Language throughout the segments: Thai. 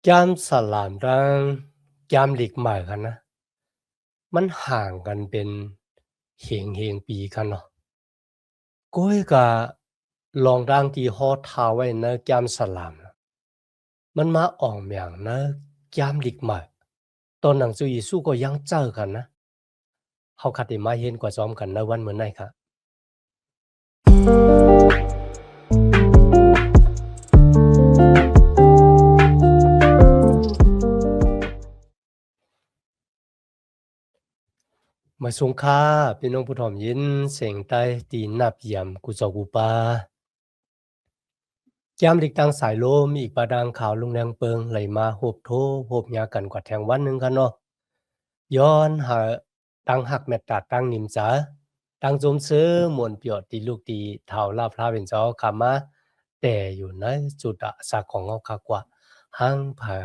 ยามสลามดังยามหลีกใหม่กันนะมันห่างกันเป็นเฮงปีกันเนาะก้อยกะลองดังที่ฮอดทาไว้นะยามสลามนะมันมาอ่องอย่างนะยามหลีกใหม่ตอนหนังสืออีสู้ก็ยังเจอกันนะเฮาคัดได้มาเห็นกว่าซ้อมกันในวันมื้อไหนครับมาสงค่าพี่น้องผู้ถ่อมยินเสียงใต้ตีนนับเยี่ยมกุจอกูปายามหลีกตังสายลมอีกปาดังขาวลุงแรงเปิงไหลมาโหบโทโหบยากันกว่าแทงวันหนึ่งกันเนาะย้อนหาตังหักแมตตาตังนิมจาตังจมซื้อมวนเปียวตีลูกตีเท่าลาพระเป็นเจ้าคำมาแต่อยู่ในจุดอะสักของเงาคากว่าหังผา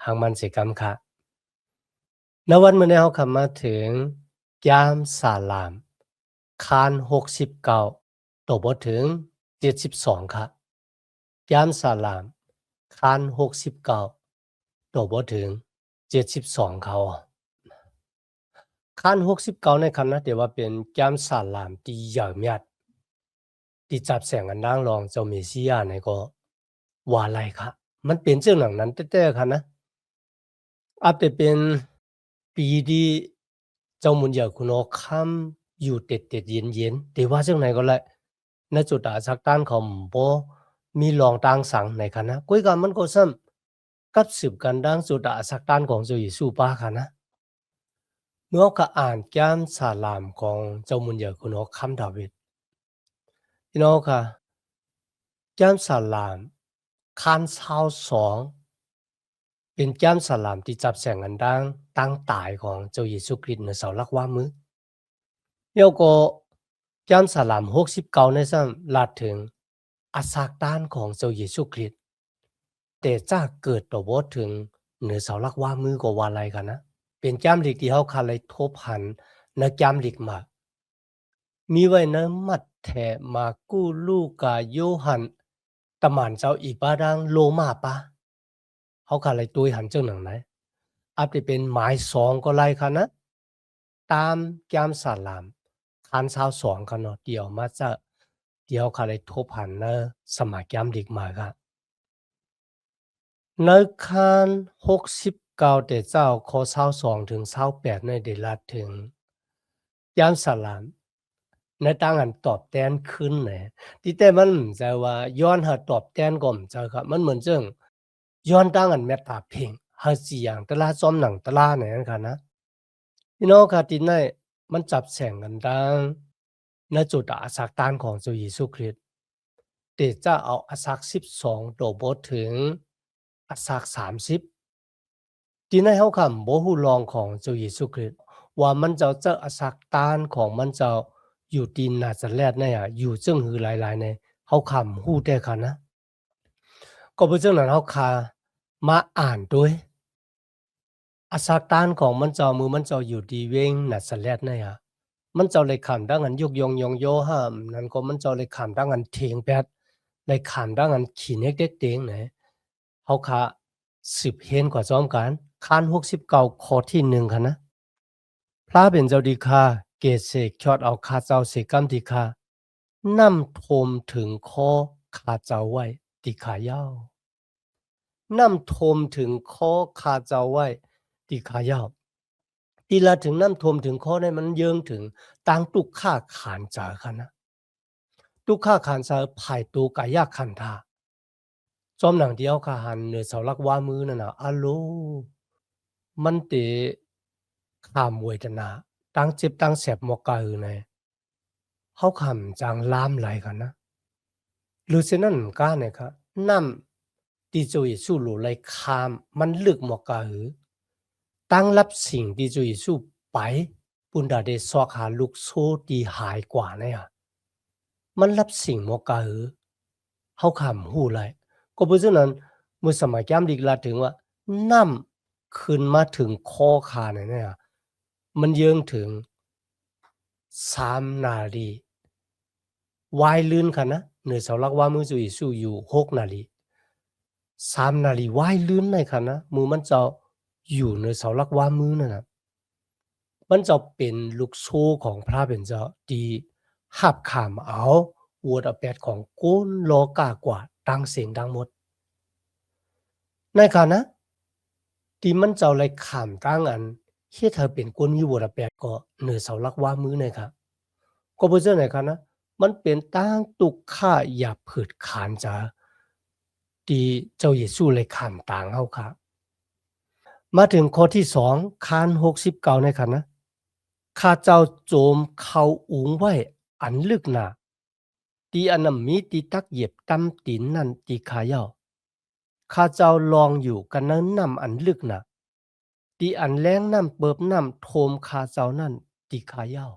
หังมันเสกรรมค่ะในวันเมื่อนี้เขาคำมาถึงยามสาลามคาน69ตกบ่ถึง72ค่ะ ยามสาลามคาน69ตกบ่ถึง72เขาคาน69ในคันนะแต่ว่าเป็นยามสาลามที่ใหญ่เมียดที่จับแสงอันนางรองเจ้าเมเซียในก็ว่าไรคะมันเป็นจังหนังนั้นแท้ๆค่ะนะอาจจะเป็นปีที่เจ้ามุนเหยาคุณอค่ำอยู่เต็ดๆเย็นๆแต่ว่าจังไหนก็แหละณจุดอาสักต้านของบ่มีรองต่างสังในคณะกุยกันมันก็ซ้ำกับสืบกันดังจุดอาสักต้านของเจ้าหญิงสู่ป้าค่ะนะเมื่อก็อ่านแก้มสาลามของเจ้ามุนเหยาคุณอค่ำดาวิดพี่น้องค่ะแก้มสาลามคานเศร้าสองเป็นแก้มสาลามที่จับแสงอันดังตั้งตายของเจ้าเยซูคริสต์ในเสาลักว่ามือเดี๋ยวก็แก้มสาลาม69ในซ้ำลาดถึงอาสากต้านของเจ้าเยซูคริสต์แต่จะเกิดต่อบ่ถึงเหนือเสาลักว่ามือก็ว่าไรกันนะเป็นแก้มหลีกที่เฮาคาเลยทบหันในแก้มหลีกมามีไว้นะมัดแถมากู้ลูกาโยหันตะหมานเจ้าอีกบาดังโลมาปะเขาขาเลยตุยหันเจ้าหนังไหนอาจจะเป็นหมายสองก็ไล่ค่ะนะตามแก้มสาลามคันเช้าสองกันเนาะเดี๋ยวมาจะเดี๋ยวขาเลยทบหันนะสมัยแก้มดิกมาค่ะในคัน69แต่เจ้าข้อเช้าสองถึงเช้า8ในเดลัดถึงแก้มสาลาม ในต่างอันตอบแทนขึ้นแหละที่แต่มันจะว่าย้อนหาตอบแทนก็มจะครับมันเหมือนจังย้อนต่างอันเมตตาเพ่งหาสิอย่างแต่ละซ้อมหนังแต่ละเนี่ยกันนะพี่น้องค่ะที่นั่นมันจับแสงกันดังณจุดอาสักตานของเจ้าเยซูคริสต์แต่จะเอาอาสัก12โตบ่ถึงอาสัก30ที่นั่นเขาคำบ่ฮู้รองของเจ้าเยซูคริสต์ว่ามันจะเจ้าอาสักตานของมันจะอยู่ที่นาซาเรตเนี่ยอยู่จึงหือหลายๆในเขาคำฮู้แต่ค่ะนะก็เป็นจังนั้นเขาคามาอ่านด้วยอาซาตานของมันเจ้ามือมันเจ้าอยู่ดีเวงนาซาเรตเนี่ยมันเจ้าเลยขำดังอันยุกยงยงโยห้ามนั่นก็มันเจ้าเลยขำดังอันเถียงแปดเลยขำดังอันขี้เน็กเด็กเตียงไหนเขาคาสืบเห็นกว่าซ้อมกันคาน69ข้อที่1ค่ะนะ พระเป็นเจ้าดีคาเกศเสกชอดเอาคาเจ้าเสกัมดีคานำโทมถึงคอคาเจ้าไว้ติขายาวนำโทมถึงคอคาเจ้าไว้ติขายาวทีละถึงน้ำทมถึงคอได้มันเยิงถึงตังตุกข้าขานจาค่ะนะตุกข้าขานจาภายตูกายาคันทาจอมหนังเดียวขาหันเหนือเสาลักว่ามือนั่นน่ะอะโลมันเตขามเวทนาตั้งเจ็บตั้งแสบหมอกกะหือใน เขาขำจางลามไหลกันนะหรือเช่นนั้นก้าเนี่ยครับน้ำที่จุยสู้หลูไหลคามมันลึกหมอกกะหือตั้งรับสิ่งที่จุยสู้ไปปุนดาเดซอกหาลูกโซตีหายกว่าเนี่ยมันรับสิ่งหมอกกะหือเขาขำหูไหลก็เพราะฉะนั้นเมื่อสมัยแก้มดีกลาถึงว่าน้ำขึ้นมาถึงคอขาเนี่ยมันเยิงถึง3 นาทีวายลื่นค่ะนะเหนือเสาลักว่ามือจุยสู้อยู่6 นาที 3นาฬิว่ายลื่นในค่ะนะมือมันจะอยู่ในเสาหลักว่ามือนั่นน่ะมันจะเป็นลูกโซ่ของพระเป็นเจ้าที่หับขามเอาอวดเอาแปดของก้นโลกากว่าดังเสียงดังหมดในค่ะนะที่มันจะเลยขามตั้งอันเฮ็ดให้เป็นก้นมีอวดเอาแปดก็เหนือเสาหลักว่ามือในค่ะก็บ่เจ้าไหนค่ะนะมันเป็นตั้งตุกข่าอย่าผืดขานจะที่เจ้าเยซูเลยขามต่างเฮาค่ะ มาถึงข้อที่2คาน69ในค่ะนะข้าเจ้าโจมเขาอุงไว้อันลึกหนาตีอันนั้นมีตีตักเหยียบตำตีนนั่นตีขาเย้าข้าเจ้าลองอยู่กันนั้นนำอันลึกหนาตีอันแรงน้ำเปิบน้ำโทมข้าเจ้านั่นตีขาเย้า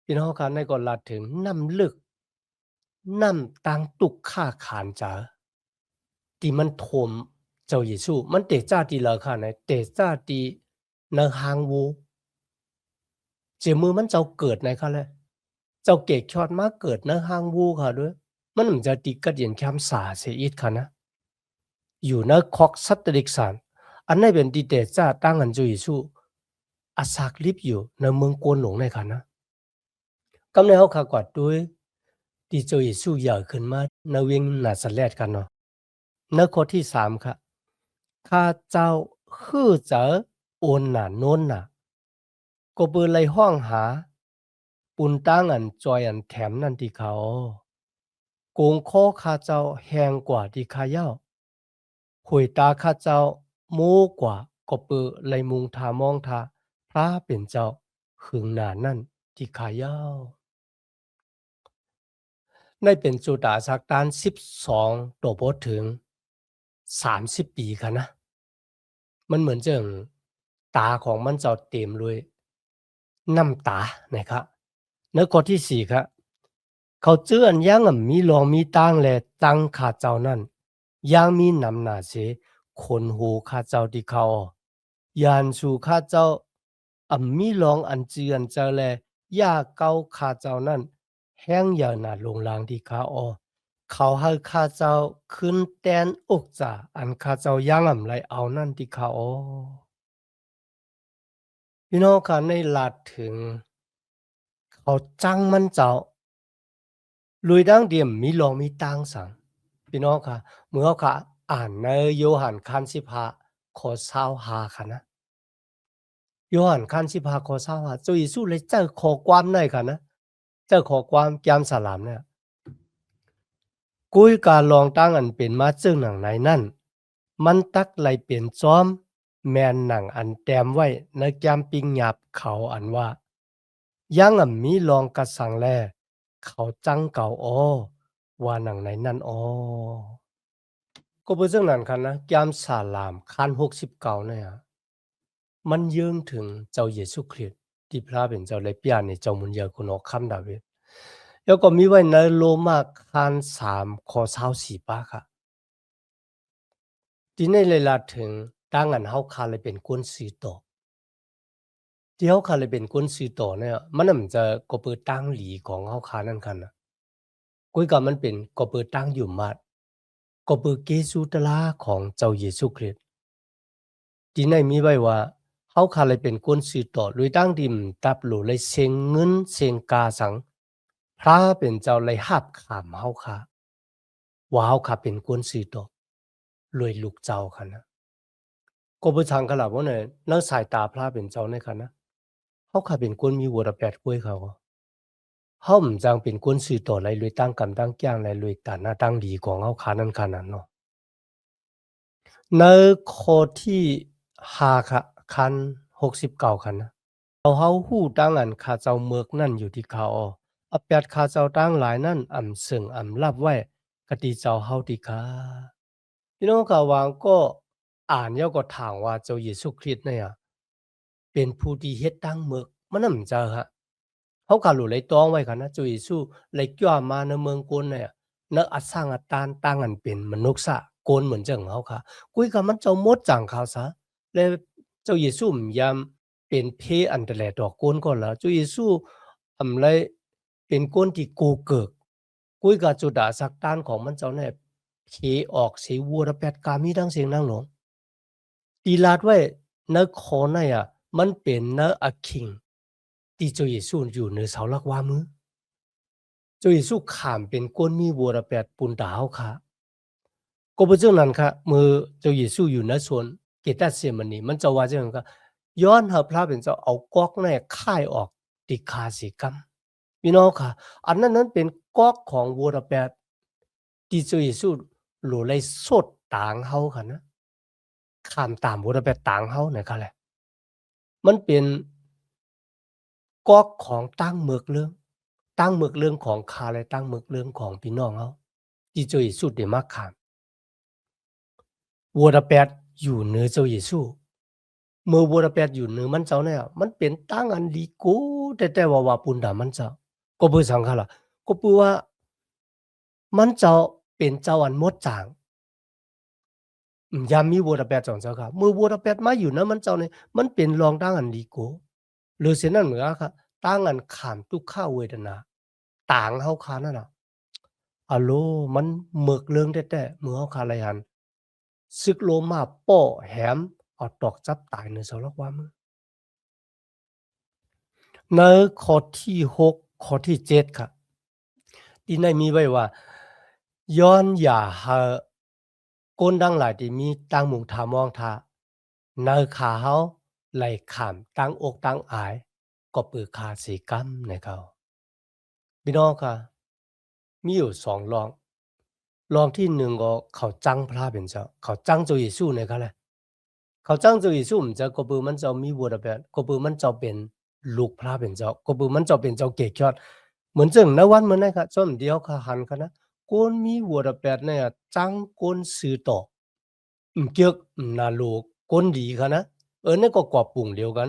พี่น้องคะในก็ลาถึงน้ำลึกน้ำตังตุกข้าขานจาที่มันโทมเจ้าเยซูมันเตจ้าตีเหลอค่ะไหนเตจ้าตีเนหางวู เจมือมันเจ้าเกิดไหนคะแลเจ้าเกกชอดมาเกิดนะห้างวูค่ะด้วยมันมันจะติกระเดียนแคมสาเสียอีกค่ะนะอยู่นะคอกสัตตริกสารอันนี้เป็นดีเตจ้าตั้งอันจุยสู้อาสากลิบอยู่ในเมืองกวนหลงในค่ะนะกำในเขาขากวาดด้วยที่เจ้าเยซูใหญ่ขึ้นมาในเวียงนาซาเรตกันเนาะในข้อที่3ค่ะข้าเจ้าฮือเจอโอนหนาโน้นน่ะก็เปิดเลยห้องหาปุนตั้งอันจอยอันแถมนั่นที่เขาโกงข้อข้าเจ้าแหงกว่าที่ข้าเย้าหุยตาข้าเจ้าโมกว่าก็เปิดเลยมุงทามองทาพระเป็นเจ้าหึงหนานั่นที่ข้าเย้าในเป็นจุดาสักตาน12ตัวโพถึง30ปีค่ะนะมันเหมือนจังตาของมันเจ้าเต็มเลยน้ำตานะครับในข้อที่4ครับเขาเจื้อนยังมีรองมีตั้งแลตั้งข้าเจ้านั่นยังมีนำหน้าเสคนหูข้าเจ้าที่เขายานสู่ข้าเจ้ามีรองอันเจือนเจอแลย่าเก้าข้าเจ้านั่นแห้งอย่าหนาลงลางที่ข้าเขาให้ข้าเจ้าขึ้นแตนอกจ่าอันข้าเจ้ายังไรเอานั่นที่ข้าพี่น้องค่ะในลาดถึงเขาจังมันเจ้าลุยดังเดียมมีลองมีตังสังพี่น้องค่ะเมื่อเขาค่ะอ่านในโยหันคันสิบหาข้อ25ค่ะนะโยหันคันสิบหาข้อ25เจ้าเยซูเลยเจอข้อความในค่ะนะเจอข้อความแกมสลามเนี่ยกุยการลองตั้งอันเป็นมาซึ่งหนังในนั่นมันตักไหลเปลี่ยนซ้อมแมนหนังอันแต้มไว้ในแกมปิงหยาบเขาอันว่ายังมีลองกระสังแลเขาจังเก่าว่าหนังในนั่นก็เป็นเรื่องนั้นคันนะยามสาลามคัน69เนี่ยมันเยื่งถึงเจ้าเยซูคริสต์ที่พระเป็นเจ้าเลยเปียในเจ้ามุนเยาคุณออกคำดาเวดแล้วก็มีไว้ในโรมาคัน3ข้อ24ป้าค่ะที่ในเลยลาถึงตั้งอันเฮาคาเลยเป็นกุนซือตอที่เฮาคาเลยเป็นกุนซือตอเนี่ยมันน่ะมันจะก็เปิดตั้งหลีของเฮาคานั่นคันน่ะกุยก็มันเป็นก็เปิดตั้งอยู่มาดก็เปิดเกซูตลาของเจ้าเยซูคริสต์ ที่ในมีไว้ว่าเฮาคาเลยเป็นคนสือต่อลุยตั้งดิมตับหลูเลยเสียงเงินเสียงกาสังพระเป็นเจ้าเลยหับขามเฮาคาว่าเฮาคาเป็นคนสือต่อรวยลูกเจ้าค่ะนะก็บ่ทังกะล่ะบ่เนี่ยในสายตาพระเป็นเจ้าในค่ะนะเฮาคาเป็นคนมีวรแปดกวยเขาเฮาจังเป็นคนสือต่อเลยรวยตั้งกำตั้งแก้งเลยรวยตาหน้าตั้งดีของเฮาคานั้นขนาดเนาะในข้อที่5ค่ะคัน69คันนะ เฮาฮู้ตั้งอันข้าเจ้าเมือกนั่นอยู่ที่เขาอแปดข้าเจ้าตั้งหลายนั่นซึ่งรับไว้กะติเจ้าเฮาติกาพี่น้องเขาวางก็อ่านแล้วก็ถามว่าเจ้าเยซูคริสต์เนี่ยเป็นผู้ที่เฮ็ดตั้งเมือกมันนำจะฮะเขาก็รู้เลยตองไว้กันนะเจ้าเยซูเลยจ้ามาในเมืองกนเนี่ยนักอสร้างอตานตั้งอันเป็นมนุษย์ซะโกนเหมือนจังเขาค่ะกุยกับมันเจ้าหมดจังเขาซะแล้วเจ้าเยซูยามเป็นเพอันแต่แลดอกโกนก็แล้วเจ้าเยซูเลยเป็นคนที่กูเกิกกุยกับจุดาสักตานของมันเจ้าเนี่ย เขออกเสวัวระแปดกามีดังเสียงดังหลงตีลาดไว้นขอในมันเป็นนอคิงที่เจ้าเยซูอยู่เหนือเสาหลักว่ามือเจ้าเยซูข้ามเป็นก้นมีวัวระแปดปุนดาวค่ะก็บ่จังนั้นค่ะมือเจ้าเยซูอยู่ณสวนเกตาเซมานีมันจะว่าจังนั้นค่ะย้อนหาพระเป็นเจ้าเอากอกในค่ายออกติคาสิกรรมพี่น้องค่ะอันนั้นเป็นกอกของวัวระแปดที่เจ้าเยซูหลูเลยสดต่างเฮาค่ะนะข้ามตามวัวระแปดต่างเฮานะคะแหละมันเป็นกอกของตั้งเมือกเรื่องตั้งเมือกเรื่องของข้าและตั้งเมือกเรื่องของพี่น้องเฮาที่เจ้าเยซูได้มาข้ามวัวระแปดอยู่เหนือเจ้าเยซูเมื่อวัวระแปดอยู่เหนือมันเจ้าเนี่ยมันเป็นตั้งอันดีกูแต่ว่าปุณดามันเจ้าก็บ่สังค่ะล่ะก็ปือว่ามันเจ้าเป็นเจ้าอันหมดจางยามมีวัวระแปดจองเจ้าค่ะเมื่อวัวระแปดมาอยู่นะมันเจ้าเนี่ยมันเป็นรองตั้งอันดีกูหรือเสียนั่นเหมือนค่ะตั้งอันข้ามทุกข้าเวทนาต่างเฮาคานั่นน่ะอะโลมันเมิกเรื่องแท้ๆเมื่อเฮาคาไรหันศึกโลมาโป้แหมเอาตอกจับตายในเสาหลักว่ามือในข้อที่6ข้อที่7ค่ะที่ในมีไว้ว่าย้อนอย่าหาคนดังหลายที่มีตั้งมุงทามองทาในขาเฮาไหลข้ามตั้งอกตั้งอายก็ปือคาสีกรรมในเขาพี่น้องค่ะมีอยู่2รองรองที่1ก็เขาจังพระเป็นเจ้าเขาจังเจ้าเยซูในเขาแหละเขาจังเจ้าเยซูมันจะก็ปือมันจะมีวัวแบบก็ปือมันจะเป็นลูกพระเป็นเจ้าก็ปือมันจะเป็นเจ้าเกศยอดเหมือนจึงในวันเหมือนนั้นค่ะจนเดียวค่ะหันค่ะนะก้นมีวัวแบบเนี่ยจังก้นซื้อต่อเกี่ยวนาลูกก้นดีค่ะนะนั่นก็กว่าปุ่งเดียวกัน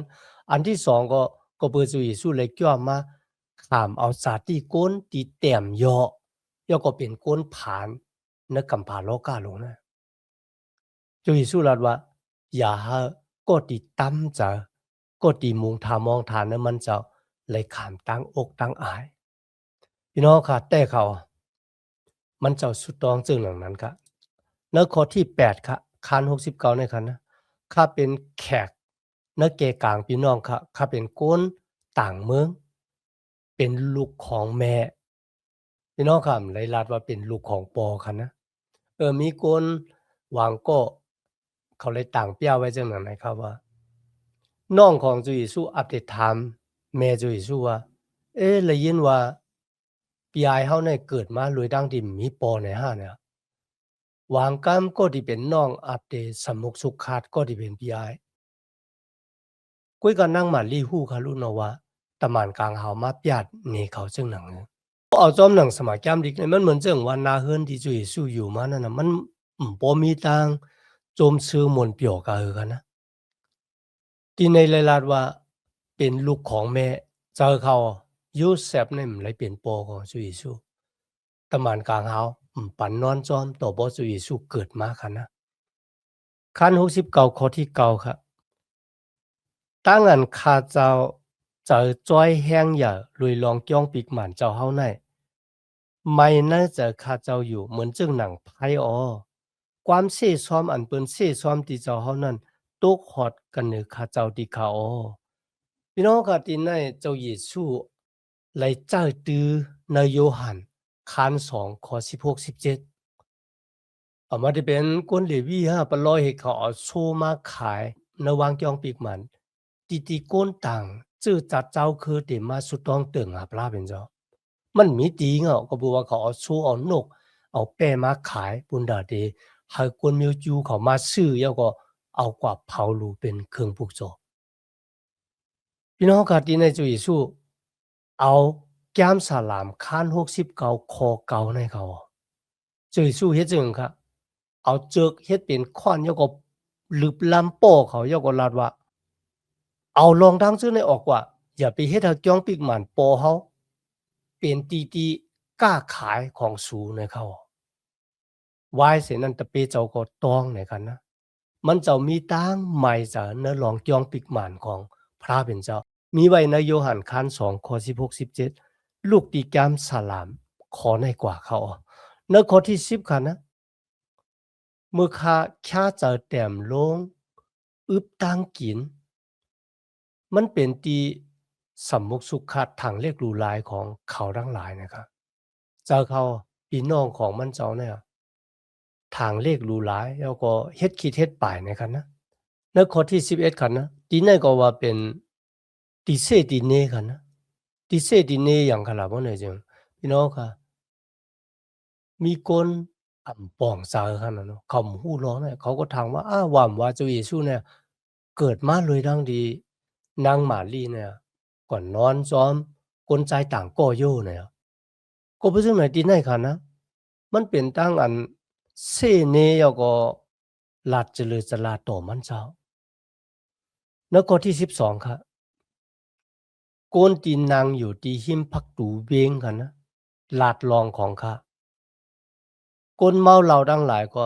อันที่2ก็เปิดสุยสู้เลยเกี่ยวมาขามเอาสาที่ก้นตีแต้มย่อก็เป็นก้นผานในกำผาโลกาลงนะจุยสู้ลัดว่าอย่าหาก็ตีตั้มจะก็ตีมุงทามองทานนั้นมันจะเลยขามตั้งอกตั้งอายพี่น้องค่ะแต่เขามันเจ้าสุดตองจึงหลังนั้นค่ะแล้วข้อที่8ค่ะคาน69ในคันนะข้าเป็นแขกนเกกลางพี่น้องค่ะข้าเป็นก้นต่างเมืองเป็นลูกของแม่พี่น้องค่ะเลยลาดว่าเป็นลูกของปอค่ะนะมีคนวางก็เขาเลยต่างเปี้ยไว้จังนั้นนะครับว่าน้องของจุยสู้อัปเดตถามแม่จุยสู้ว่าเลยยินว่าปียายเฮาเนี่ยเกิดมาโดยดั้งที่มีปอในห้าเนี่ยวางกรรมก็ที่เป็นน้องอัปเดตสมุกสุขขาดก็ที่เป็นปียายกุ้ยก็นั่งมาลีฮู้ค่ะรู้เนาะว่าตะหมานกลางเฮามาปยาดหนีเขาจังหนังเอาจอมหนังสมัยแก้มดิกเนี่ยมันเหมือนจังว่านาเฮิรนที่จุยสู้อยู่มานั่นน่ะมันบ่มีทางโจมซื้อมนต์เปียวกะกันนะที่ในรายลาดว่าเป็นลูกของแม่เจอเขายูเซฟเนี่ยมันเลยเป็นปอของจุยสู้ตะหมานกลางเฮาปันนอนจอมต่อบ่จุยสู้เกิดมาค่ะนะคัน69ข้อที่9ครับ当然ข้าเจ้าจะจ้อยแห้งอย่าลุยลองจ้องปีกหมันเจ้าเฮาในไม่น่าจะข้าเจ้าอยู่เหมือนจึงหนังไพ่ความเซ่ซ้อมอันเปิ้นเซ่ซ้อมที่เจ้าเฮานั้นตกฮอดกันเนือข้าเจ้าที่เขาพี่น้องค่ะที่ในเจ้าเยซูไหลเจ้าตือในโยหันคาน2ข้อ16-17เอามาได้เป็นคนเลวีฮะปล่อยให้เขาเอาโชมาขายในวางจองปีกมันตีก้นต่างจื้อจัดเจ้าคือเดมาสุดต้องเติงหาปลาเป็นเจ้ามันมีตีเงาะก็บอกว่าเขาเอาโชเอานกเอาแป้มาขายปุนดาเดให้คนมิวจูเขามาซื้อแล้วก็เอากว่าเผาลูเป็นเครื่องปลูกโจพี่น้องค่ะที่ในจุยสู้เอาแก้มสลามคาน69คอเก่าในเขาจุยสู้เฮ็ดจังค่ะเอาเจิกเฮ็ดเป็นค้อนแล้วก็ลึบลำโป้เขาแล้วก็ลาดว่าเอาลองดังซื้อในออกว่าอย่าไปเฮ็ดให้จ้องปีกหมันโปเฮาเป็นตีกล้าขายของสูในเขาวายเสนั้นตะเปเจ้าก็ต้องในกันนะมันเจ้ามีตั้งใหม่จะเนื้อลองจ้องปีกหมันของพระเป็นเจ้ามีไว้ในโยหันคัน2ข้อ16-17ลูกตีแก้มสลามขอในกว่าเขาในข้อที่10ค่ะนะ เมื่อข้าแค่เจอแต้มลงอึบตั้งกินมันเป็นที่สำมุกสุขะทางเลขรูหลายของเขาทั้งหลายนะครับเจ้าเขาพี่น้องของมันเจ้าเนี่ยทางเลขรูหลายแล้วก็เฮ็ดคิดเฮ็ดป่ายในคันนะในข้อที่11คันนะที่นั่นก็ว่าเป็นติเสติเนคันนะติเสติเนอย่างขนาดบ่เนี่ยจึงพี่น้องค่ะมีคนอำป่องซาคันน่ะเนาะเขาฮู้ร้องเนี่ยเขาก็ถามว่าว่ามว่าเจ้าเยซูเนี่ยเกิดมาเลยดังดีนางมารีเนี่ยก่อนนอนซ้อมคนใจต่างก่ออยู่เนี่ยก็บ่ซึ่งไหนที่ไหนคันนะมันเป็นตั้งอันเสเนแล้วก็ลาดเจริญสลาดต่อมันเจ้าแล้วข้อที่12ครับโกนตีนนางอยู่ที่หิมพักตูเวงกันนะลาดรองของข้าคนเมาเหล้าทั้งหลายก็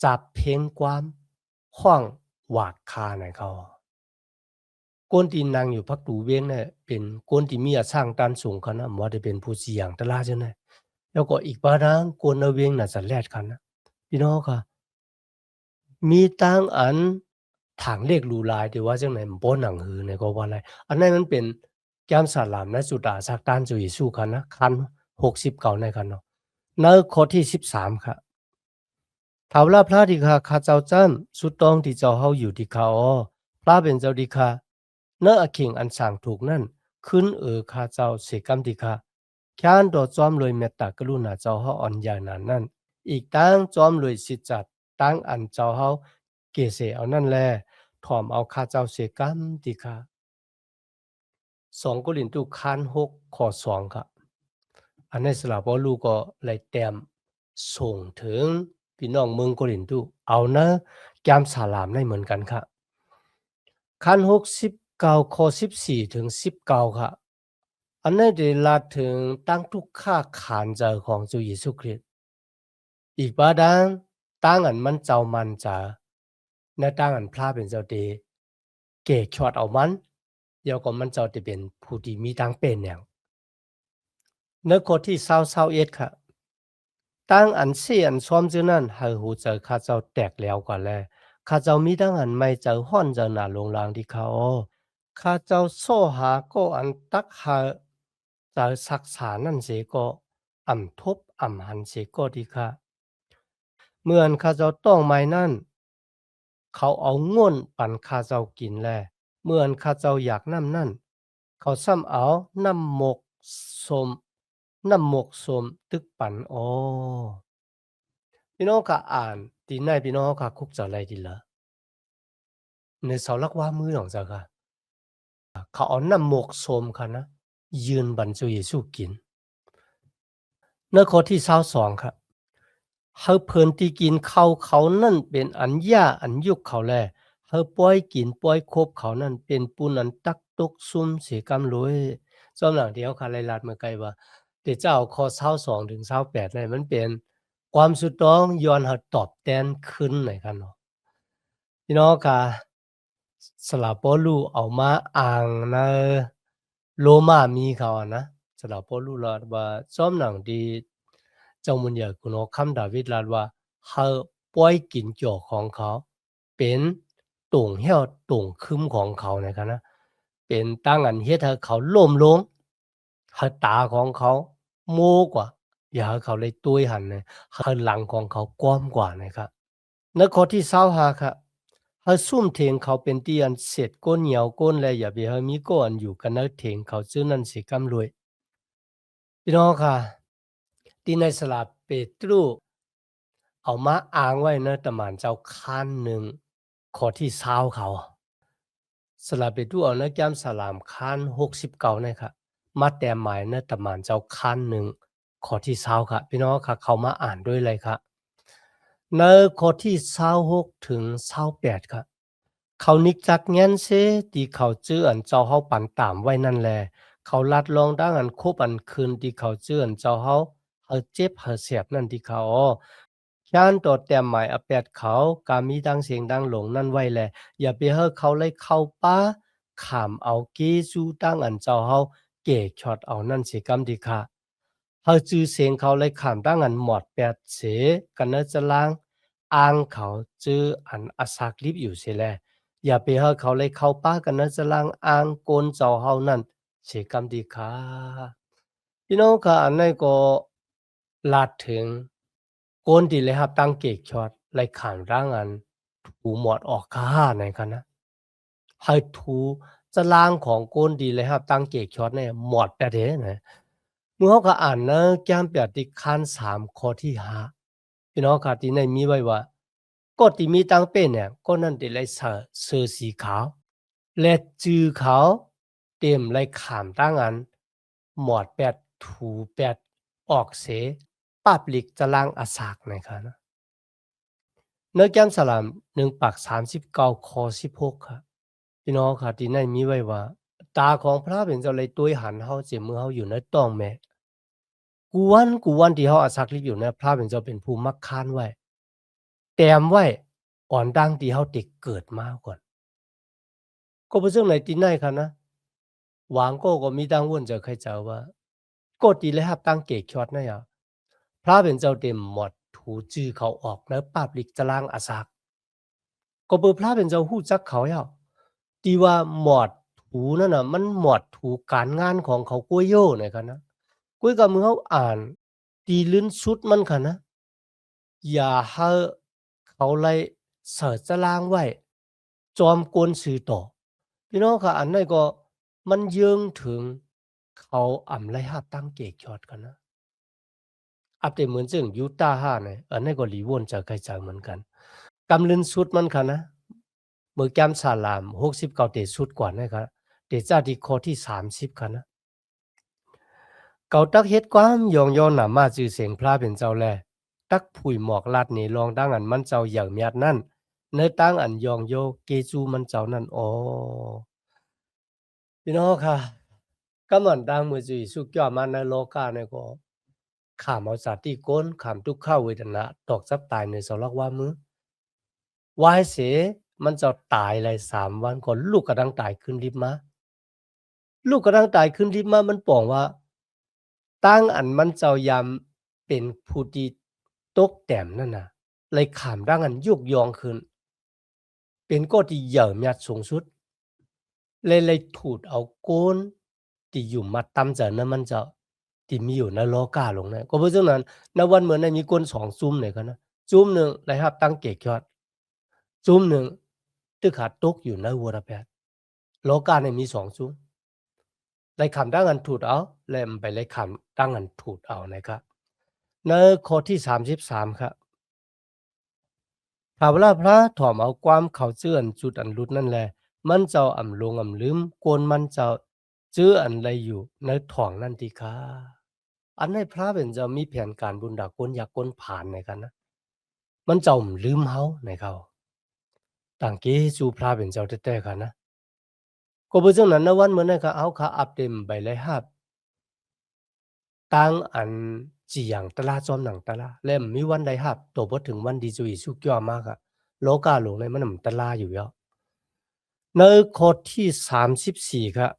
จับเพลงความขว้างหวากคาในเขาคนที่นั่งอยู่พักตูเวียงเนี่ยเป็นคนที่มีอาช่างตันสูงเขานะบ่ได้เป็นผู้เสี่ยงตลาดจังได๋แล้วก็อีกบางทางคนเอาเวียงน่ะจะแลดคันนะพี่น้องค่ะมีต่างอันทางเลขรูหลายที่ว่าจังได๋บ่หนังหือเนี่ยก็ว่าไรอันนั้นมันเป็นแก้มสลามในสุดาสักตานจุยสู้คันนะคัน69ในคันเนาะในข้อที่13ครับ ถามว่าพระที่ข้าเจ้าจันสุดต้องที่เจ้าเฮาอยู่ที่เขาพระเป็นเจ้าดีข้าเนื้ออคิงอันสั่งถูกนั่นขึ้นข้าเจ้าเสกรรมที่ข้าแค้นต่อจอมเลยเมตตากรุณาเจ้าเฮาอ่อนใหญ่นั้นนั่นอีกตั้งจอมเลยสิจัดตั้งอันเจ้าเฮาเกเสเอานั่นแลถ่อมเอาข้าเจ้าเสกรรมที่ข้า2โครินธ์คาน6ข้อ2ครับ อันนี้สำหรับว่าลูกก็เลยเตรียมส่งถึงพี่น้องเมืองโกรินตุเอานะแก้มสาลามได้เหมือนกันครับขั้น69ข้อ14ถึง19ครับอันนี้ได้ลาถึงตั้งทุกค่าขานใจของ主耶稣คริสต์อีกบาดังตั้งอันมันเจ้ามันจะในตั้งอันพระเป็นเจ้าเดเกชอดเอามันเดี๋ยวก็มันเจ้าจะเป็นผู้ที่มีตั้งเป็นอย่างในข้อที่20-21ครับ ตั้งอันเสียอันซ้อมเจ้านั้นให้หูเจอข้าเจ้าแตกแล้วกว่าแลข้าเจ้ามีตั้งอันไม่เจอห้อนเจอหน้าลงรางที่เขาข้าเจ้าโซหาก็อันตักหาเจอศักษานั่นเสียก็อ่ำทบอ่ำหันเสียก็ดีค่ะเมื่อนข้าเจ้าต้องไม้นั่นเขาเอาง่วนปั่นข้าเจ้ากินแลเมื่อนข้าเจ้าอยากน้ำนั่นเขาซ้ำเอาน้ำหมกสมน้ำหมกสมตึกปั่นอ๋อ พี่น้องก็อ่านตีในพี่น้องก็คุกจะอะไรดีละในเสาลักว่ามือของเจ้าค่ะเขาเอาน้ำหมกโสมค่ะนะยืนบรรจุเยซูกินในข้อที่22ครับเฮาเพิ่นที่กินข้าวเขานั่นเป็นอันยาอันยุกเขาแลเฮาปล่อยกินปล่อยคบเขานั่นเป็นปุณอันตักตกซุ่มเสียกำรวยจอมหลังที่เขาคาไลลัดมาไกลว่าแต่เจ้าข้อ22ถึง28นี่มันเป็นความสุดต้องย้อนเฮาตอบแทนคืนไหนกันเนาะ พี่น้องกะสลับปอลูเอามาอ่างในโรมามีเขาอะนะสลับปอลูลาดว่าซ้อมหนังดีเจ้ามุญญาคุณคำดาวิดลาดว่าเขาปล่อยกินเกี่ยวของเขาเป็นตุ่งเหี่ยวตุ่งคึมของเขานะครับนะเป็นตั้งอันเฮ็ดให้เขาล้มลงให้ตาของเขาโมกว่าอย่าให้เขาเลยตุ้ยหันเลยให้หลังของเขากว้างกว่านะครับในข้อที่25ครับ เฮาซุ่มเถงเขาเป็นที่อันเสร็จก้นเหนียวก้นและอย่าไปเฮามีก้อนอยู่กันนักเถงเขาซื่อนั้นสิกำรวยพี่น้องค่ะที่ในสลาเปโตรเอามาอ้างไว้ในตะหมานเจ้าคันหนึ่งข้อที่20เขาสลาเปโตรเอาในแก้มสลามคัน69นะครับมาแต้มหมายในตะหมานเจ้าคันหนึ่งข้อที่20ครับพี่น้องค่ะเข้ามาอ่านด้วยเลยครับในข้อที่26ถึง28ครับ เขานิกจักแง้นเซที่เขาเจื้ออันเจ้าเฮาปันตามไว้นั่นแลเขาลัดลองดังอันคบอันคืนที่เขาเจื้ออันเจ้าเฮาเจ็บเฮาเสียบนั่นที่เขาย้านต่อแต้มหมายอาแปดเขากามีดังเสียงดังหลงนั่นไว้แลอย่าไปเฮาเขาเลยเข้าป่าขามเอาเกซูตั้งอันเจ้าเฮาเก่ช็อตเอานั่นสิกรรมที่ค่ะเฮาจื้อเสียงเขาเลยขามตั้งอันหมอดแปดเสกันเนจะลาง อ้างเขาจื้ออันอาศักลิบอยู่เสียแลอย่าไปให้เขาเลยเข้าป้ากันนะจะล่างอ้างโกนเจ้าเฮานั่นเสกำดีค่ะพี่น้องค่ะอันนั้นก็ลาดถึงโกนดีเลยครับตั้งเกกช็อตเลยขานร่างอันถูหมดออกค่าในกันนะให้ถูจะล่างของโกนดีเลยครับตั้งเกกช็อตเนี่ยหมดไปเด้นะเมื่อเขาก็อ่านนะแก้มเปียติคัน3ข้อที่5พี่น้องค่ะที่ในมีไว้ว่าก็ที่มีตั้งเป็นเนี่ยก็นั่นที่เลยเสือสีขาวและจือเขาเต็มเลยขามตั้งอันหมอดแปดถูแปดออกเสปับลิกจะล่างอาสากนะครับนะเนื้อแก้มสลาม1ปาก39ข้อ16ครับพี่น้องค่ะที่ในมีไว้ว่าตาของพระเป็นเจ้าเลยตุ้ยหันเฮาเจมือเฮาอยู่ในต้องแม่กูวันที่เฮาอาศักลิบอยู่เนี่ยพระเป็นเจ้าเป็นผู้มักค้านไว้แต้มไว้อ่อนดังที่เฮาติเกิดมาก่อนก็บ่ซึ่งไหนที่ไหนคะนะหวังก็มีดังวนจะใครเจ้าว่าก็ตีเลยครับตั้งเกกชอดนะยะพระเป็นเจ้าเต็มหมดถูจื้อเขาออกแล้วปาบลิกจะล้างอาศักก็เปิดพระเป็นเจ้าฮู้จักเขายะที่ว่าหมอดถูนั่นน่ะมันหมอดถูการงานของเขากุ้ยโยเนี่ยคะนะกุ้ยกับมือเฮาอ่านตีลิ้นสุดมันค่ะนะ อย่าให้เขาไล่เสิร์ชจะล้างไว้จอมกวนสื่อต่อพี่น้องค่ะอันนั้นก็มันเยื่องถึงเขาอ่ำไล่หาตั้งเกกช็อตกันนะอัปเดตเหมือนซึ่งยูตาห้าเนี่ยอันนั้นก็หลีวนจากใครจากเหมือนกันกำลินสุดมันค่ะนะเมื่อแก้มสาลาม69เตสุดกว่านะครับเตจ้าที่ข้อที่30ค่ะนะ เกาตักเฮ็ดความยองยอนหนามาจือเสียงพระเป็นเจ้าแลตักผุยหมอกลาดนี่ลองดังอันมันเจ้าอย่างเมียดนั่นเนื้อตั้งอันยองโยเกจูมันเจ้านั่นอ๋อพี่น้องค่ะก็เหมือนดังมือจือสุกยอดมาในโลกาเนี่ยก็ขามเอาสาติก้นขามทุกข้าเวทนาตอกซับตายในสลักว่ามือวายเสมันเจ้าตายเลย3 วันก่อนลูกกระดังตายขึ้นลิบมาลูกกระดังตายขึ้นลิบมามันป่องว่า ตั้งอันมันเจ้ายำเป็นผู้ที่ตกแต้มนั่นน่ะเลยขามร่างอันยุกยองขึ้นเป็นก็ที่เหย่อยัดสูงสุดเลยถูดเอาโกนที่อยู่มาตำจากนั้นมันจะที่มีอยู่ในโลกาลงนะก็เพราะฉะนั้นในวันเหมือนในมีก้น2 ซุ่มเนี่ยกันนะซุ่มหนึ่งเลยครับตั้งเกกยอดซุ่มหนึ่งตึกขาตกอยู่ในวัวระแพทโลกาเนี่ยมี2 ซุ่มเลยขำตั้งอันถูดเอาเลยไปเลยขำตั้งอันถูดเอานะครับในข้อที่33ครับถ้าเวลาพระถ่อมเอาความเข้าเจื้ออันจุดอันหลุดนั่นแหละมันเจ้าอำลงอำลืมกวนมันเจ้าเจื้ออันใดอยู่ในถ่องนั่นติค่ะอันให้พระเป็นเจ้ามีแผนการบุญดากนอยากกนผ่านในกันนะมันเจ้าลืมเฮาในเขาตั้งเกสู่พระเป็นเจ้าแท้ๆค่ะนะก็บ่จังนั้นนะวันเหมือนนั้นค่ะเอาขาอัปเต็มไปเลยครับตั้งอันจีหยังตะลาจอมหนังตะลาและมีวันใดครับตัวบ่ถึงวันดีจุอีสุกยอดมากอะโลกาหลงเลยมันนำตะลาอยู่แล้ว ในข้อที่34ครับ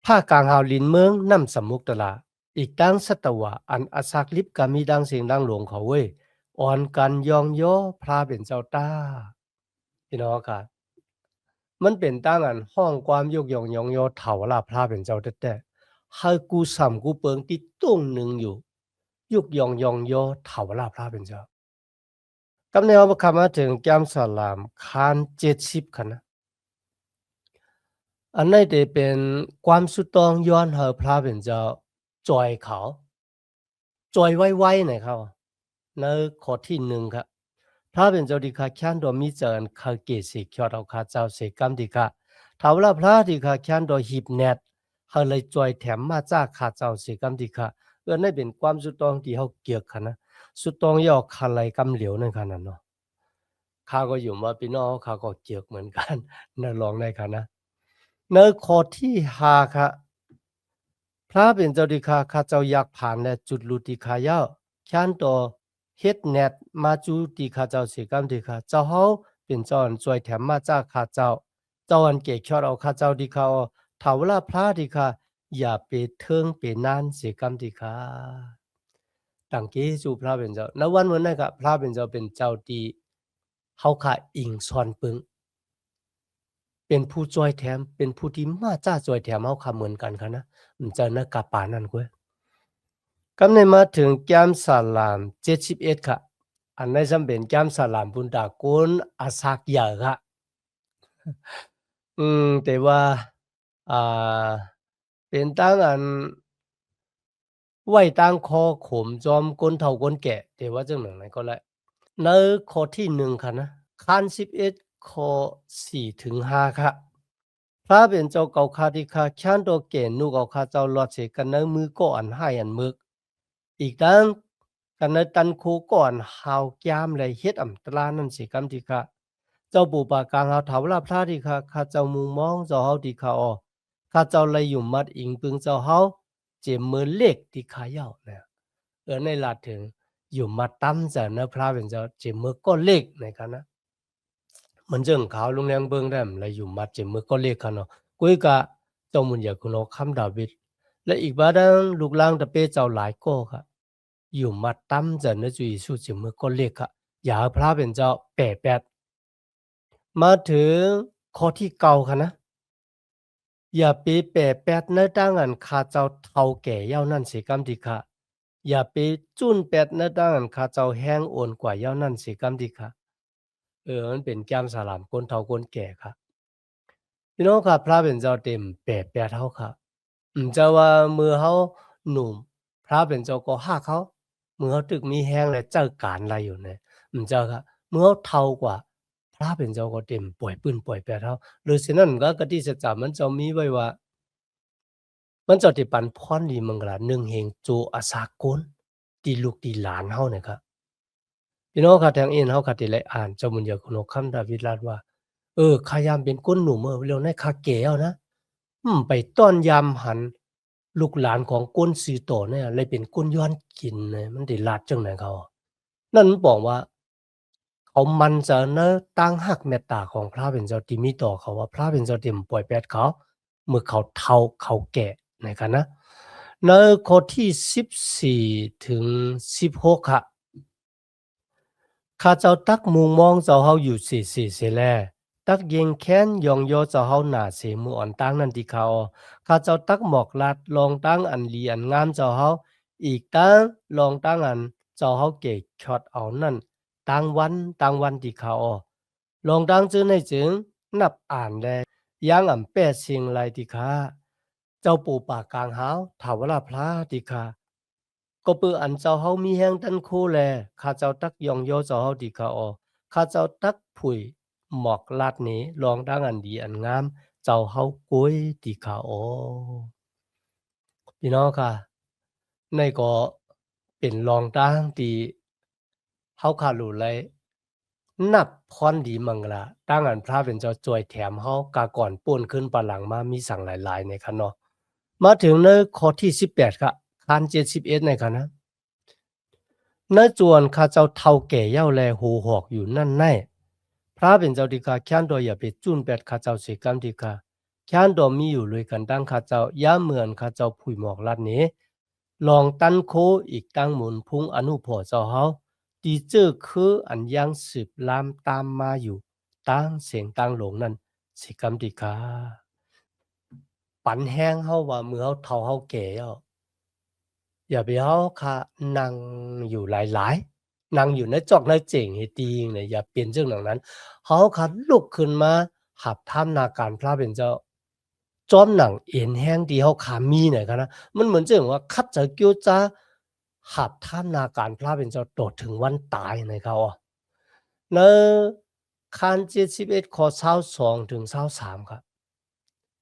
ภาคกลางหาวลินเมืองน้ำสำมุกตลาอีกดังสัตวะอันอาศักลิบกามีดังเสียงดังหลวงเขาเว้ยอ่อนกันยองย่อพระเป็นเจ้าต้าพี่น้องค่ะมันเป็นตั้งอันห้องความยกย่องยองย่อเถาลาพระเป็นเจ้าแต่ให้กูสำกูเปิงติดตุ้งหนึ่งอยู่ยกย่องยองย่อเถาลาพระเป็นเจ้ากำเนิดว่าคำมาถึงแก้มสลามคาน70ค่ะนะ อันนั้นจะเป็นความสุดตองย้อนให้พระเป็นเจ้าจอยเขาจอยไว้ๆหน่อยครับในข้อที่1ครับพระเป็นเจ้าที่ข้าแค้นโดมีเจิญข้าเกศิกยอดเอาข้าเจ้าเสกกรรมที่ข้าถ้าว่าพระที่ข้าแค้นโดยหีบแนตเขาเลยจอยแถมมาจากข้าเจ้าเสกกรรมที่ข้านั่นเป็นความสุดตองที่เขาเกียกค่ะนะสุดตองย่อคาไลกำเหลียวนั่นค่ะนั่นเนาะข้าก็อยู่มาพี่น้องข้าก็เกียกเหมือนกันนั่นลองได้ค่ะนะ ในข้อที่5ครับพระเป็นเจ้าดิคาข้าเจ้าอยากผ่านและจุดลุติคายาวขันต่อเฮ็ดแนตมาจูติข้าเจ้าสิกรรมติคาเจ้าเฮาเป็นเจ้าอันช่วยแถมมาจากข้าเจ้าเจ้าอันเกะชอดเอาข้าเจ้าดิคาถ้าเวลาพระดิคาอย่าไปเทิงไปนานสิกรรมติคา ตั้งเกสู่พระเป็นเจ้าณวันนั้นน่ะก็พระเป็นเจ้าเป็นเจ้าที่เฮาค่าอิงซอนปึงเป็นผู้จ้อยแถมเป็นผู้ที่มาจ้าจ้อยแถมเฮาค่าเหมือนกันค่ะนะมันจะนะกะปานนั้นกวยกำในมาถึงแก้มสลาม71ค่ะอันไหนจำเป็นแก้มสลามบุญตากุลอาซักยาค่ะแต่ว่าอ่าเป็นตั้งอันไว้ตั้งคอขมจอมก้นเฒ่าก้นแก่แต่ว่าจังหนังไหนก็แล้วในข้อที่1ค่ะนะคัน11ข้อ4ถึง5ค่ะพระเป็นเจ้าเก่าคาที่คาแค้นตัวเก่นูเก่าคาเจ้าลอดเสกันในมือก็อันให้อันมึกอีกทั้งกันในตันคูก่อนหาวแก้มและเฮ็ดอำตรานั่นสิกรรมที่ค่ะเจ้าปู่ปากลางเฮาถาวรพระที่ค่ะข้าเจ้ามุงมองเจ้าเฮาที่ค่ะอ้อข้าเจ้าเลยอยู่มัดอิงปึงเจ้าเฮาเจมมือเล็กที่ขายาวเนี่ยในลาถึงอยู่มัดตั้มจะนะพระเป็นเจ้าเจมมือก็เล็กในกันนะมันจึงขาวลงแรงเบิ่งได้มเลยอยู่มัดเจมมือก็เล็กค่ะเนาะกุยกะเจ้ามุนอยากคุณเอาคำดาวิดและอีกบาดังลูกลางตะเปเจ้าหลายก็ค่ะอยู่มัดตั้มจะนะจุยสู้เจมมือก็เล็กค่ะอย่าพระเป็นเจ้าแปะแปดมาถึงข้อที่เก่าค่ะนะอย่าไปแปะแปดในตั้งอันข้าเจ้าเฒ่าแก่เย้านั่นสิกรรมที่ค่ะอย่าไปจุ้นแปดในตั้งอันข้าเจ้าแห้งโอนกว่าเย้านั่นสิกรรมที่ค่ะมันเป็นแก้มสลามคนเฒ่าคนแก่ค่ะพี่น้องครับพระเป็นเจ้าเต็มแปะแปดเฮาค่ะจะว่ามือเฮาหนุ่มพระเป็นเจ้าก็ฮักเขามือเฮาตึกมีแห้งและเจ้าการอะไรอยู่เนี่ยเจ้าค่ะมือเฮาเฒ่ากว่าพระเป็นเจ้าก็เต็มป่วยปื้นป่วยแปดเฮาหรือฉะนั้นก็กติสัจจะมันจะมีไว้ว่ามันจะที่ปันพรดีมังกลาหนึ่งแห่งโจอาสากลที่ลูกที่หลานเฮาเนี่ยครับพี่น้องครับทางเอ็นเฮาก็ได้อ่านเจ้ามุญญาคุณคำดาวิดลาดว่าข้ายามเป็นก้นหนุ่มเร็วในคาแก้วนะไปต้อนยามหันลูกหลานของก้นสีโตเนี่ยเลยเป็นก้นย้อนกินเลยมันได้ลาดจังไหนเขานั่นบอกว่าเขามันจะเนอะตั้งหักเมตตาของพระเป็นเจ้าที่มีต่อเขาว่าพระเป็นเจ้าเต็มปล่อยแปดเขาเมื่อเขาเฒ่าเขาแก่นะครับนะในข้อที่14ถึง16ค่ะข้าเจ้าตักมุงมองเจ้าเฮาอยู่สี่เสียแลตักเยงแค้นยองโยเจ้าเฮาหน้าเสมืออ่อนตั้งนั่นที่เขาข้าเจ้าตักหมอกลัดลองตั้งอันลีอันงามเจ้าเฮาอีกตั้งลองตั้งอันเจ้าเฮาเกกช็อตเอานั่นตั้งวันที่เขาลองตั้งจื้อในจึงนับอ่านแลยังอ่ำแปดสิ่งไรที่ข้าเจ้าปู่ปากกลางหาวถาวรพระที่ข้าก็เปืออันเจ้าเฮามีแห่งตันคู่แลข้าเจ้าตักยองโยเจ้าเฮาที่ข้าข้าเจ้าตักผุยหมอกลาดนี้ลองดังอันดีอันงามเจ้าเฮากุยที่ข้าพี่น้องค่ะในก็เป็นรองตั้งที่เฮาขาดรู้เลยนับพรดีมังละตั้งอันพระเป็นเจ้าจวยแถมเฮากาก่อนป่นขึ้นปะหลังมามีสั่งหลายๆในคะเนาะมาถึงในข้อที่18ค่ะคัน71ในคะนะณจวนข้าเจ้าเฒ่าแก่เย้าแลหูหอกอยู่นั่นแน่พระเป็นเจ้าที่ข้าแค้นโดยอย่าไปจุ้นแปดข้าเจ้าเสกรรมที่ข้าแค้นโดมีอยู่เลยกันตั้งข้าเจ้าย่าเหมือนข้าเจ้าผุยหมอกลัดนี้ลองตันโคอีกตั้งหมุนพุงอนุพอเจ้าเฮาดีเจอคืออันยังสืบลามตามมาอยู่ตั้งเสียงตั้งหลงนั่นสิกรรมที่ข้าปันแห้งเฮาว่ามือเฮาเฒ่าเฮาแก่แล้วอย่าไปเฮาค่ะนั่งอยู่หลายๆนั่งอยู่ในจอกในเจ๋งให้ตีงเนี่ยอย่าเป็นจังหนังนั้นเฮาค่ะลุกขึ้นมาหับถ้ำนาการพระเป็นเจ้าจอมหนังเอ็นแห้งที่เฮาขามีเนี่ยค่ะนะมันเหมือนจังว่าคัดจะเกียวจะหับถ้ำนาการพระเป็นเจ้าโตถึงวันตายในเขาในคัน71ข้อ22ถึง23ครับ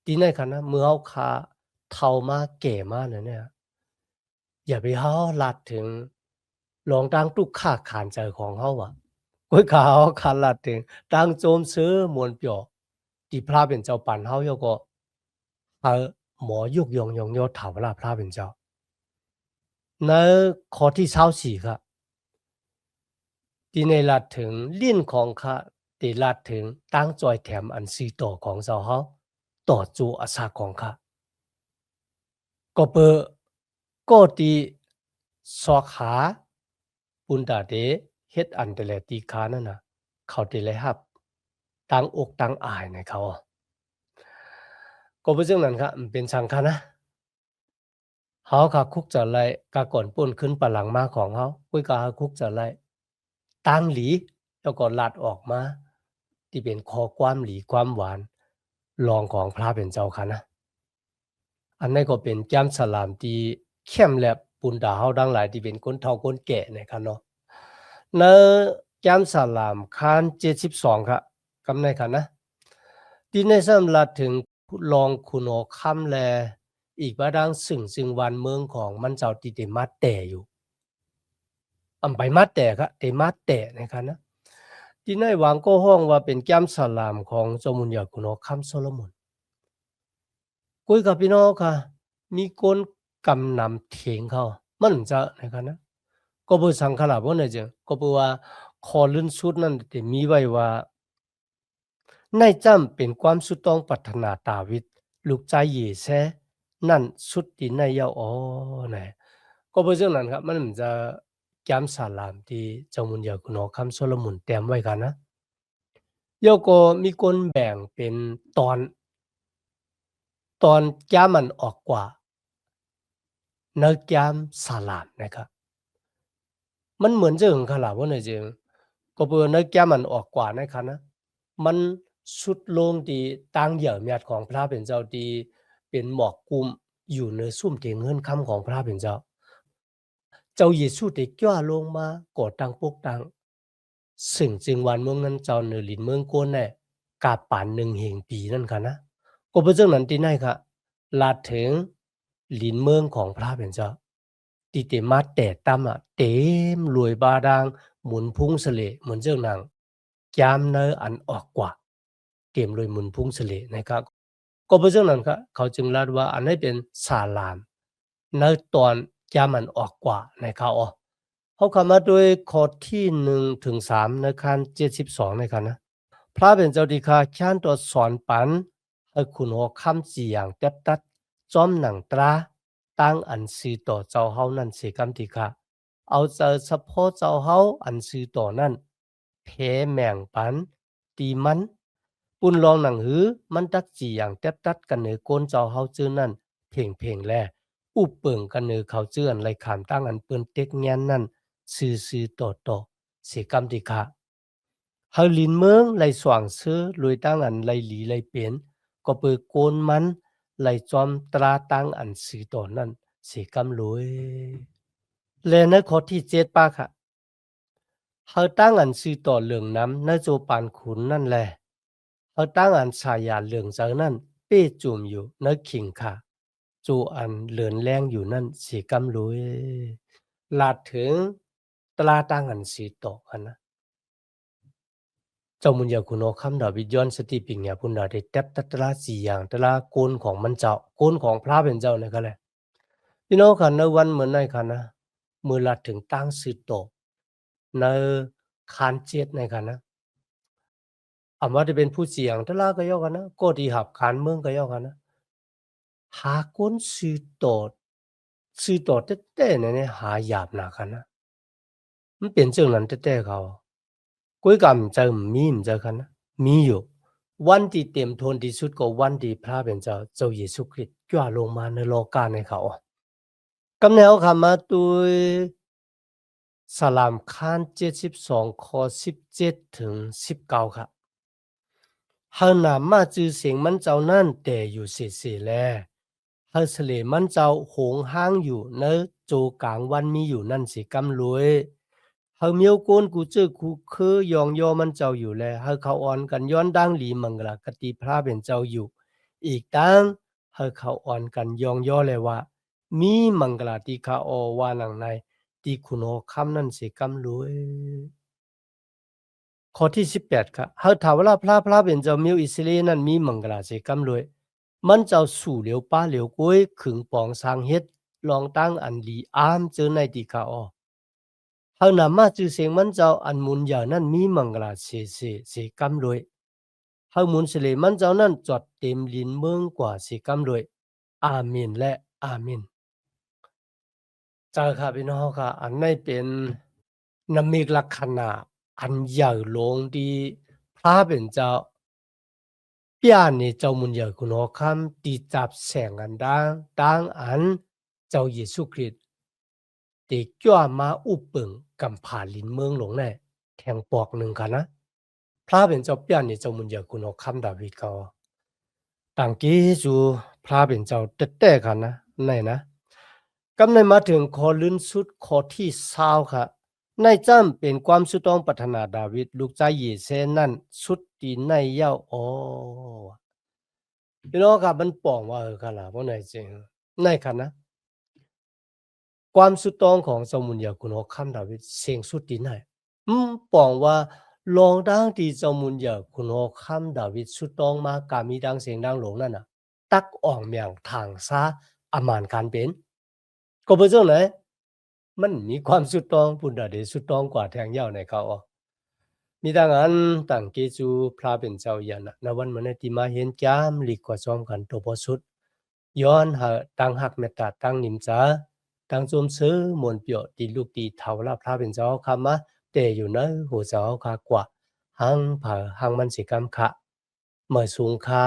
ที่ในค่ะนะเมื่อเฮาค่ะเฒ่ามาแก่มาเนี่ยอย่าไปเฮาลัดถึงลองตั้งตุกค่าขานใจของเฮาอะก้วยขาวคันลัดถึงตั้งโจมซื้อมวลเปียวที่พระเป็นเจ้าปันเฮาโยก็หมอยุกยองยองโยถาวรพระเป็นเจ้าในข้อที่24ครับที่ในลัดถึงลิ้นของข้าที่ลัดถึงตั้งจอยแถมอันซีต่อของเจ้าเฮาต่อจูอาสาของข้าก็เปอก็ตีสอกหา ปุณตาเดเฮ็ดอันแต่แลตีคานั่นน่ะเขาได้เลยรับตั้งอกตั้งอายในเขาก็เป็นจังนั้นครับมันเป็นสังฆะนะเฮาก็คุกจะไลกะก่อนป่นขึ้นปะหลังมาของเฮาปุ้ยก็คุกจะไลตั้งหลีแล้วก็ลัดออกมาที่เป็นข้อความหลีความหวานรองของพระเป็นเจ้าค่ะนะอันนั้นก็เป็นแก้มสลามที่เข้มแลบปุณดาเฮาดังหลายที่เป็นคนเฒ่าคนแก่นะครับเนาะในแก้มสลามคาน72ครับกำในค่ะนะที่ในสำลัดถึงรองคุณโอค่ำแลอีกว่าดังซึ่งวันเมืองของมันเจ้าที่ได้มาแต่อยู่อำไปมาแต่ครับได้มาแต่นะครับนะที่ในหวังก็ฮ้องว่าเป็นแก้มสลามของเจ้ามุญญาคุณโอค่ำโซโลมอนคุยกับพี่น้องค่ะมีคนกำนำเถียงเขามันจะนะครับนะก็บ่สังขลาบ่เนี่ยจึงก็บ่ว่าขอลื่นสุดนั้นได้มีไว้ว่าในจำเป็นความสุดต้องปรารถนาดาวิดลูกใจเยแซนั่นสุดที่ในเยาอ๋อนะก็บ่จังนั้นครับมันจะแก้มสาลามที่เจ้ามุญญาคุณอคำโซโลมอนเตรียมไว้กันนะโยก็มีคนแบ่งเป็นตอนตอนแก้มมันออกกว่าเนื้อแก้มสาลามนะครับมันเหมือนจะหึงขลาดว่าเนี่ยจึงก็เปื้อเนื้อแก้มมันออกกว่านะครับนะมันสุดลงที่ตั้งเหยื่อเมียดของพระเป็นเจ้าที่เป็นหมอกกุมอยู่ในซุ่มเถียงเงินคำของพระเป็นเจ้าเจ้าเยซูได้จ้าลงมาก่อตั้งปกตั้งซึ่งจึงวันเมืองนั้นเจ้าเนอลินเมืองโกนแน่กาป่านหนึ่งแห่งปีนั่นค่ะนะก็เป็นเรื่องนั้นที่ไหนค่ะลาดถึงลินเมืองของพระเป็นเจ้าที่เตมาแต่ตั้มอ่ะเต็มรวยบาดางหมุนพุ่งเสลเหมือนเจ้าหนังยามเนออันออกกว่าเกมรวยหมุนพุ่งเสลนะครับก็เป็นเรื่องนั้นครับเขาจึงลาดว่าอันนี้เป็นสาลามในตอนยามมันออกกว่านะครับอ๋อ เขาเข้ามาด้วยข้อที่1ถึง3ในคัน72ในคันนะพระเป็นเจ้าที่ข้าขานตัวสอนปันให้คุณหัวคำจีอย่างเต็บตัดจอมหนังตราตั้งอันซีต่อเจ้าเฮานั่นเสียกำที่ข้าเอาเจอเฉพาะเจ้าเฮาอันซีต่อนั่นเพแมงปันตีมันปุ่นลองหนังหือมันตักจีอย่างเต็บตัดกันเหนือก้นเจ้าเฮาจื้อนั่นเพ่งแลอุบเปิงกันเหนือเขาเจื้ออันไรขามตั้งอันเปิ้นเต็กแงนนั่น ซื่อๆต่อๆเสียกรรมติคะเฮาลินเมืองไลสว่างซื้อรวยตั้งอันไลหลีไลเปลี่ยนก็เปิดโกนมันไลจอมตราตั้งอันซื้อต่อนั้นเสียกรรมรวยและในข้อที่7ป้าค่ะเฮาตั้งอันซื้อต่อเหลืองน้ำในโจปานขุนนั่นแหละเฮาตั้งอันชายาเหลืองเจอนั่นเป้จุ่มอยู่ในขิงค่ะจูอันเหลือนแรงอยู่นั่นเสียกรรมรวยลาดถึงตราตั้งอันสีต่อกันนะ เจ้ามุญญาคุณโอคำดาวิดย้อนสติปิงญาพุนดาได้แตบตัตราสี่อย่างตราโกนของมันเจ้าโกนของพระเป็นเจ้าเนี่ยก็แหละพี่น้องค่ะในวันเหมือนในค่ะนะมือลัดถึงตั้งสือโตในคานเจ็ดในค่ะนะอำว่าจะเป็นผู้เสียงตราก็ย่อกันนะก็ที่หับคานเมืองก็ย่อกันนะหาคนสือโตแท้ๆเนี่ยหาหยาบหนากันนะมันเป็นเรื่องนั้นแท้ๆเขากุ้ยกำใจมีมใจกันนะมีอยู่ วันที่เต็มทนที่สุดก็วันที่พระเป็นเจ้าเจ้าเยซูคริสต์จว่าลงมาในโลกาในเขากำแนวคำมาตุยสลามคาน72ข้อ17ถึง19ครับเฮานามาจือเสียงมันเจ้านั่นแต่อยู่เสียๆแลเฮาเสลมันเจ้าโหงห้างอยู่เนอโจกลางวันมีอยู่นั่นสิกำรวยเฮาเมียวโกนกูเจอกูคือยองยอมันเจ้าอยู่แลเฮาเขาอ่อนกันย้อนดังหลีมังกลากติพระเป็นเจ้าอยู่อีกตั้งเฮาเขาอ่อนกันยองย่อเลยว่ามีมังกลาติคาออว่าหนังในที่คุณโอคำนั่นสิกำรวยข้อที่18ครับเฮาถามว่าพระเป็นเจ้ามิวอิสราเอลนั้นมีมังกลาสิกำรวยมันเจ้าสู่เหลียวป้าเหลียวกุ้ยขึงปองสร้างเฮ็ดลองตั้งอันลีอามเจอในติคาออ เฮานำมาจือเสียงมันเจ้าอันมุนยานั้นมีมังกลาเสกำรวยเฮามุนเสเลมันเจ้านั้นจอดเต็มลินเมืองกว่าเสกำรวยอาเมนและอาเมนจ้าค่ะพี่น้องค่ะอันนี้เป็น นั้นมีลักษณะอันใหญ่หลวงที่พระเป็นเจ้าเปียนี่เจ้ามุนใหญ่คุณหอคำที่จับแสงอันดังดังอันเจ้าเยซูคริสต์ที่จ้ามาอุปึงกำผาลินเมืองหลวงแน่แข่งปอกหนึ่งกันนะพระเป็นเจ้าเปียนี่เจ้ามุนใหญ่คุณหอคำดาวิดก็ต่างกี้จูพระเป็นเจ้าเตะๆกันนะไหนนะกำในมาถึงข้อลื่นสุดข้อที่20ค่ะในจ้ำเป็นความสุดต้องปรารถนาดาวิดลูกชายเยเซนั่นสุดที่ในเย้าอ๋อพี่น้องครับมันป่องว่าค่ะล่ะบ่ไหนจริงในค่ะนะความสุดต้องของสมุนยาคุณฮอกคำดาวิดเสียงสุดที่ไหนป่องว่าลองดังที่สมุนยาคุณฮอกคำดาวิดสุดต้องมากามีดังเสียงดังหลงนั่นน่ะตักอ่องเมียงทางซาอามานการเป็นก็บ่จังไหนมันมีความสุดต้องพุ่นน่ะเดสุดต้องกว่าแทงยาวในเขาอ๋อมีดังนั้นต่างเกจูพระเป็นเจ้ายันน่ะณวันมื้อนี้ที่มาเห็นจามหลีกกว่าซ้อมกันตัวบ่สุดย้อนหาตั้งหักเมตตาตั้งนิมจาตั้งจมซื้อมวลเปียวตีลูกตีเฒ่าละพระเป็นเจ้าคำมาแต่อยู่เนอะหัวเจ้าคากว่าหังเผอหังมันสิกรรมคะเมื่อสูงค่า